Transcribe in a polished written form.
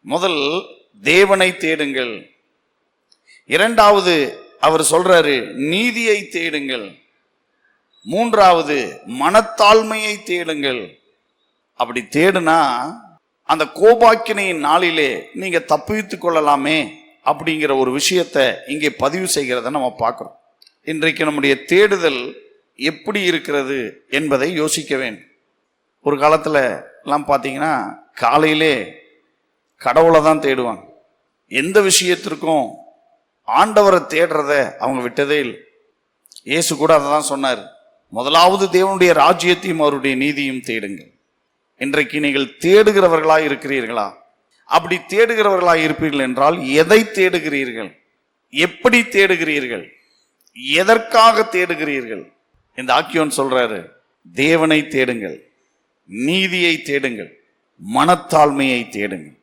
முதல் தேவனை தேடுங்கள், இரண்டாவது அவர் சொல்றாரு நீதியை தேடுங்கள், மூன்றாவது மனத்தாழ்மையை தேடுங்கள். அப்படி தேடுனா அந்த கோபாக்கினையின் நாளிலே நீங்க தப்பித்துக் கொள்ளலாமே அப்படிங்கிற ஒரு விஷயத்தை இங்கே பதிவு செய்கிறத நம்ம பார்க்கிறோம். இன்றைக்கு நம்முடைய தேடுதல் எப்படி இருக்கிறது என்பதை யோசிக்க வேண்டும். ஒரு காலத்துல எல்லாம் பார்த்தீங்கன்னா காலையிலே கடவுளை தான் தேடுவாங்க. எந்த விஷயத்திற்கும் ஆண்டவரை தேடுறத அவங்க விட்டதே இல்லை. இயேசு கூட அதை தான் சொன்னார், முதலாவது தேவனுடைய ராஜ்யத்தையும் அவருடைய நீதியும் தேடுங்கள். இன்றைக்கு நீங்கள் தேடுகிறவர்களாய் இருக்கிறீர்களா? அப்படி தேடுகிறவர்களாய் இருப்பீர்கள் என்றால் எதை தேடுகிறீர்கள், எப்படி தேடுகிறீர்கள், எதற்காக தேடுகிறீர்கள்? இந்த ஆக்கியோன் சொல்றாரு, தேவனை தேடுங்கள், நீதியை தேடுங்கள், மனத்தாழ்மையை தேடுங்கள்.